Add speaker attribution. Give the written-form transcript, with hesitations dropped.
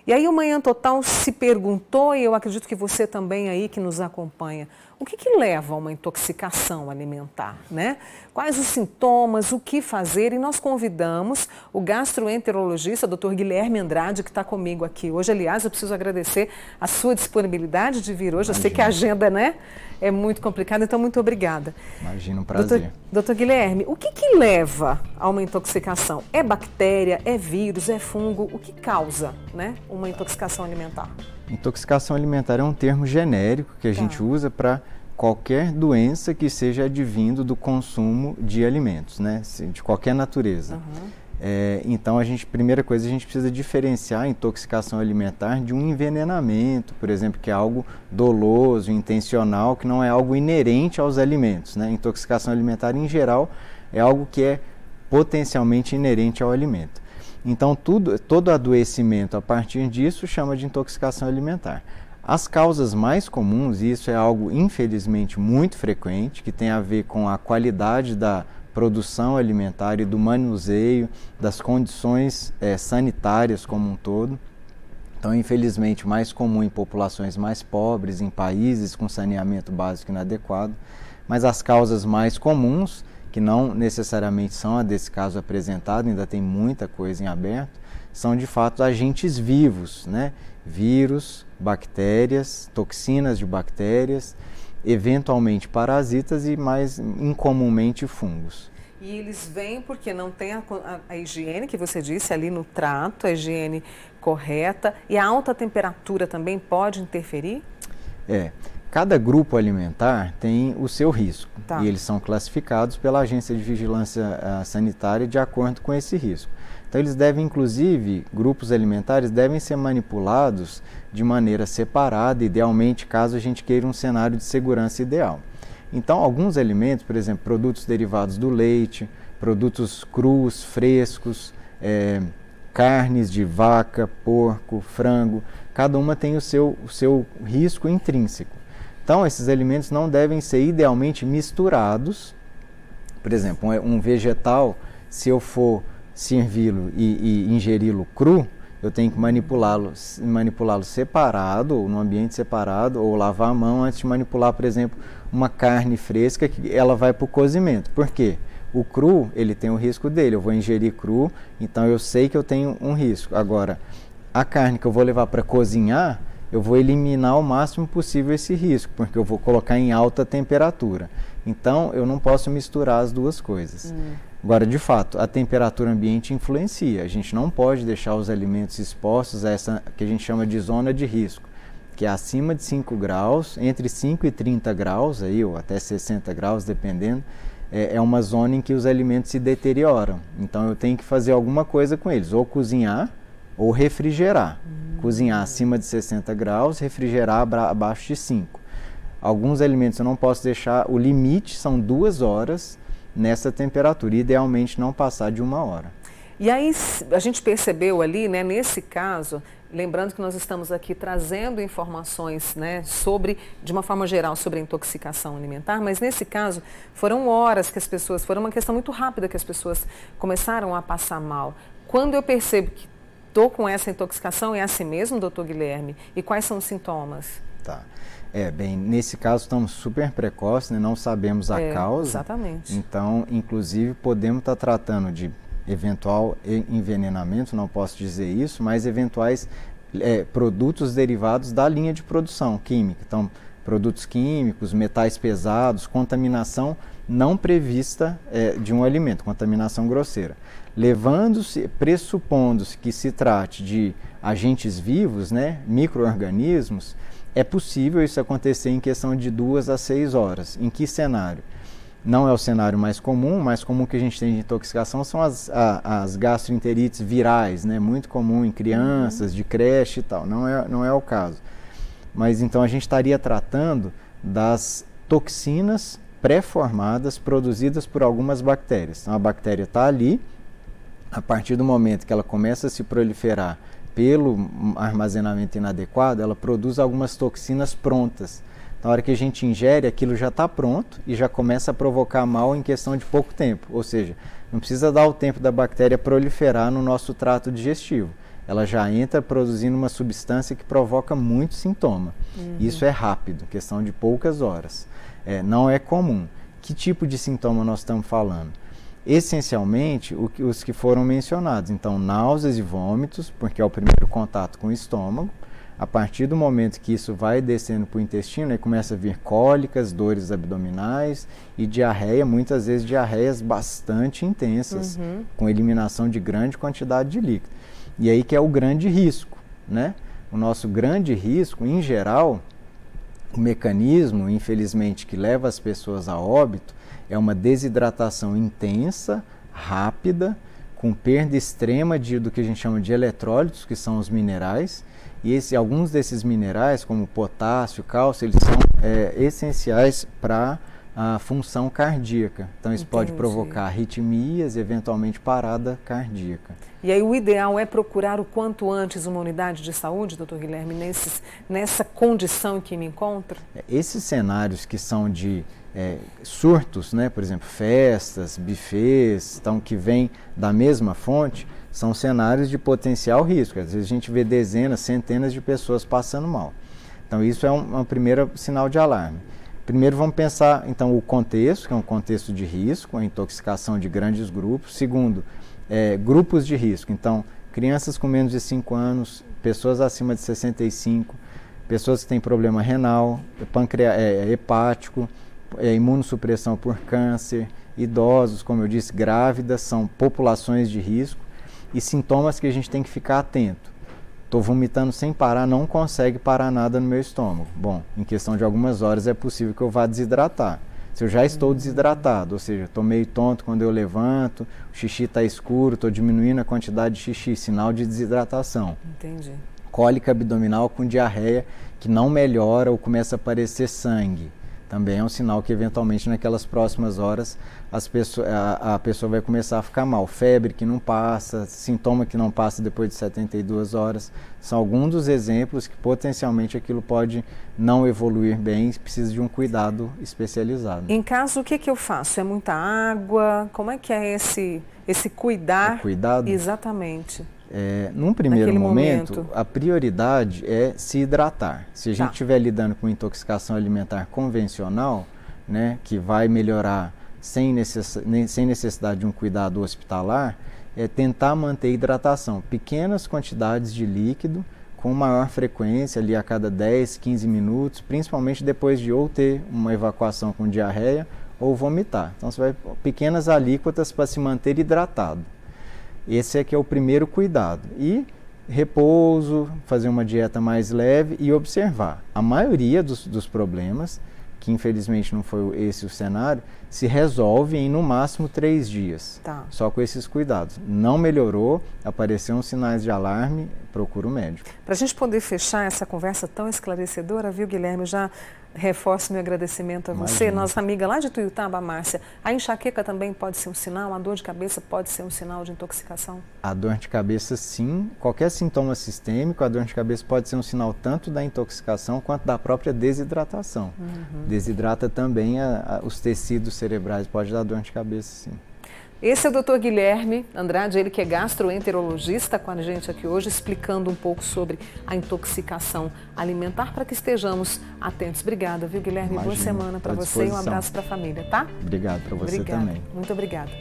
Speaker 1: E aí o Manhã Total se perguntou, e eu acredito que você também aí que nos acompanha, o que leva a uma intoxicação alimentar, né? Quais os sintomas, o que fazer? E nós convidamos o gastroenterologista, Dr. Guilherme Andrade, que está comigo aqui hoje. Aliás, eu preciso agradecer a sua disponibilidade de vir hoje. Eu sei que a agenda, né, é muito complicada, então muito obrigada.
Speaker 2: Imagina, um prazer.
Speaker 1: Doutor Guilherme, o que leva a uma intoxicação? É bactéria, é vírus, é fungo? O que causa, né, uma intoxicação alimentar?
Speaker 2: Intoxicação alimentar é um termo genérico que a gente usa para qualquer doença que seja advindo do consumo de alimentos, né, de qualquer natureza. Então, primeira coisa, a gente precisa diferenciar a intoxicação alimentar de um envenenamento, por exemplo, que é algo doloso, intencional, que não é algo inerente aos alimentos, né? Intoxicação alimentar, em geral, é algo que é potencialmente inerente ao alimento. Então, todo adoecimento a partir disso chama de intoxicação alimentar. As causas mais comuns, e isso é algo infelizmente muito frequente, que tem a ver com a qualidade da produção alimentar e do manuseio, das condições sanitárias como um todo. Então, infelizmente, mais comum em populações mais pobres, em países com saneamento básico inadequado. Mas as causas mais comuns, que não necessariamente são a desse caso apresentado, ainda tem muita coisa em aberto, são de fato agentes vivos, né? Vírus, bactérias, toxinas de bactérias, eventualmente parasitas e mais incomumente fungos.
Speaker 1: E eles vêm porque não tem a higiene que você disse ali no trato, a higiene correta, e a alta temperatura também pode interferir?
Speaker 2: Cada grupo alimentar tem o seu risco e eles são classificados pela Agência de Vigilância Sanitária de acordo com esse risco. Então eles devem, inclusive, grupos alimentares devem ser manipulados de maneira separada, idealmente caso a gente queira um cenário de segurança ideal. Então alguns alimentos, por exemplo, produtos derivados do leite, produtos crus, frescos, carnes de vaca, porco, frango, cada uma tem o seu risco intrínseco. Então esses alimentos não devem ser idealmente misturados. Por exemplo, um vegetal, se eu for servi-lo e ingeri-lo cru, eu tenho que manipulá-lo separado, ou num ambiente separado, ou lavar a mão antes de manipular, por exemplo, uma carne fresca que ela vai para o cozimento. Por quê? O cru, ele tem o risco dele, eu vou ingerir cru, então eu sei que eu tenho um risco. Agora, a carne que eu vou levar para cozinhar, eu vou eliminar ao máximo possível esse risco, porque eu vou colocar em alta temperatura. Então, eu não posso misturar as duas coisas. Agora, de fato, a temperatura ambiente influencia. A gente não pode deixar os alimentos expostos a essa que a gente chama de zona de risco, que é acima de 5 graus, entre 5 e 30 graus, aí, ou até 60 graus, dependendo, é uma zona em que os alimentos se deterioram. Então, eu tenho que fazer alguma coisa com eles, ou cozinhar, ou refrigerar. Cozinhar acima de 60 graus, refrigerar abaixo de 5. Alguns alimentos eu não posso deixar, o limite são 2 horas nessa temperatura, idealmente não passar de 1 hora.
Speaker 1: E aí a gente percebeu ali, né, nesse caso, lembrando que nós estamos aqui trazendo informações, né, de uma forma geral, sobre a intoxicação alimentar, mas nesse caso foram horas que as pessoas, foi uma questão muito rápida que as pessoas começaram a passar mal. Quando eu percebo que estou com essa intoxicação, é assim mesmo, doutor Guilherme? E quais são os sintomas?
Speaker 2: Bem, nesse caso estamos super precoces, né? Não sabemos a causa.
Speaker 1: Exatamente.
Speaker 2: Então, inclusive, podemos estar tratando de eventual envenenamento, não posso dizer isso, mas eventuais produtos derivados da linha de produção química. Então, produtos químicos, metais pesados, contaminação não prevista de um alimento, contaminação grosseira. Pressupondo-se que se trate de agentes vivos, né, micro-organismos, é possível isso acontecer em questão de 2 a 6 horas. Em que cenário? Não é o cenário mais comum. O mais comum que a gente tem de intoxicação são as gastroenterites virais, né? Muito comum em crianças, de creche e tal. Não é o caso. Mas então a gente estaria tratando das toxinas pré-formadas produzidas por algumas bactérias. Então a bactéria está ali, a partir do momento que ela começa a se proliferar pelo armazenamento inadequado, ela produz algumas toxinas prontas. Na hora que a gente ingere, aquilo já está pronto e já começa a provocar mal em questão de pouco tempo. Ou seja, não precisa dar o tempo da bactéria proliferar no nosso trato digestivo. ela já entra produzindo uma substância que provoca muito sintoma. Isso é rápido, questão de poucas horas. Não é comum. Que tipo de sintoma nós estamos falando? Essencialmente, os que foram mencionados. Então, náuseas e vômitos, porque é o primeiro contato com o estômago. A partir do momento que isso vai descendo para o intestino, aí começa a vir cólicas, dores abdominais e diarreia, muitas vezes diarreias bastante intensas, com eliminação de grande quantidade de líquido. E aí que é o grande risco, né? O nosso grande risco, em geral, o mecanismo, infelizmente, que leva as pessoas a óbito é uma desidratação intensa, rápida, com perda extrema do que a gente chama de eletrólitos, que são os minerais. E alguns desses minerais, como potássio, cálcio, eles são essenciais para a função cardíaca. Então, isso pode provocar arritmias e, eventualmente, parada cardíaca.
Speaker 1: E aí, o ideal é procurar o quanto antes uma unidade de saúde, doutor Guilherme, nessa condição em que me encontro?
Speaker 2: Esses cenários que são de surtos, né? Por exemplo, festas, buffets, então, que vêm da mesma fonte, são cenários de potencial risco. Às vezes a gente vê dezenas, centenas de pessoas passando mal. Então isso é um primeiro sinal de alarme. Primeiro vamos pensar então o contexto, que é um contexto de risco, a intoxicação de grandes grupos. Segundo, grupos de risco. Então, crianças com menos de 5 anos, pessoas acima de 65, pessoas que têm problema renal, hepático, imunossupressão por câncer, idosos, como eu disse, grávidas, são populações de risco. E sintomas que a gente tem que ficar atento. Estou vomitando sem parar, não consegue parar nada no meu estômago. Bom, em questão de algumas horas é possível que eu vá desidratar. Se eu já estou desidratado, ou seja, estou meio tonto quando eu levanto, o xixi está escuro, estou diminuindo a quantidade de xixi, sinal de desidratação.
Speaker 1: Entendi. Cólica
Speaker 2: abdominal com diarreia que não melhora ou começa a aparecer sangue. Também é um sinal que, eventualmente, naquelas próximas horas, a pessoa vai começar a ficar mal. Febre que não passa, sintoma que não passa depois de 72 horas. São alguns dos exemplos que, potencialmente, aquilo pode não evoluir bem e precisa de um cuidado especializado.
Speaker 1: Em caso, o que eu faço? É muita água? Como é que é esse cuidar?
Speaker 2: O cuidado?
Speaker 1: Exatamente.
Speaker 2: Num primeiro momento, a prioridade é se hidratar. Se a gente estiver lidando com intoxicação alimentar convencional, né, que vai melhorar sem necessidade de um cuidado hospitalar, é tentar manter hidratação. Pequenas quantidades de líquido, com maior frequência, ali a cada 10, 15 minutos, principalmente depois de ou ter uma evacuação com diarreia ou vomitar. Então, você vai pequenas alíquotas para se manter hidratado. Esse é que é o primeiro cuidado. E repouso, fazer uma dieta mais leve e observar. A maioria dos problemas, que infelizmente não foi esse o cenário, se resolve em no máximo 3 dias. Só com esses cuidados. Não melhorou, apareceram sinais de alarme, procura o médico.
Speaker 1: Para a gente poder fechar essa conversa tão esclarecedora, viu, Guilherme? Já reforço meu agradecimento a você, nossa amiga lá de Tuiutaba, Márcia. A enxaqueca também pode ser um sinal? A dor de cabeça pode ser um sinal de intoxicação?
Speaker 2: A dor de cabeça, sim. Qualquer sintoma sistêmico, a dor de cabeça pode ser um sinal tanto da intoxicação quanto da própria desidratação. Desidrata também os tecidos cerebrais, pode dar dor de cabeça, sim.
Speaker 1: Esse é o Dr. Guilherme Andrade, ele que é gastroenterologista, com a gente aqui hoje, explicando um pouco sobre a intoxicação alimentar, para que estejamos atentos. Obrigada, viu, Guilherme? Boa semana para você e um abraço para a família, tá?
Speaker 2: Obrigado para você também.
Speaker 1: Muito obrigada.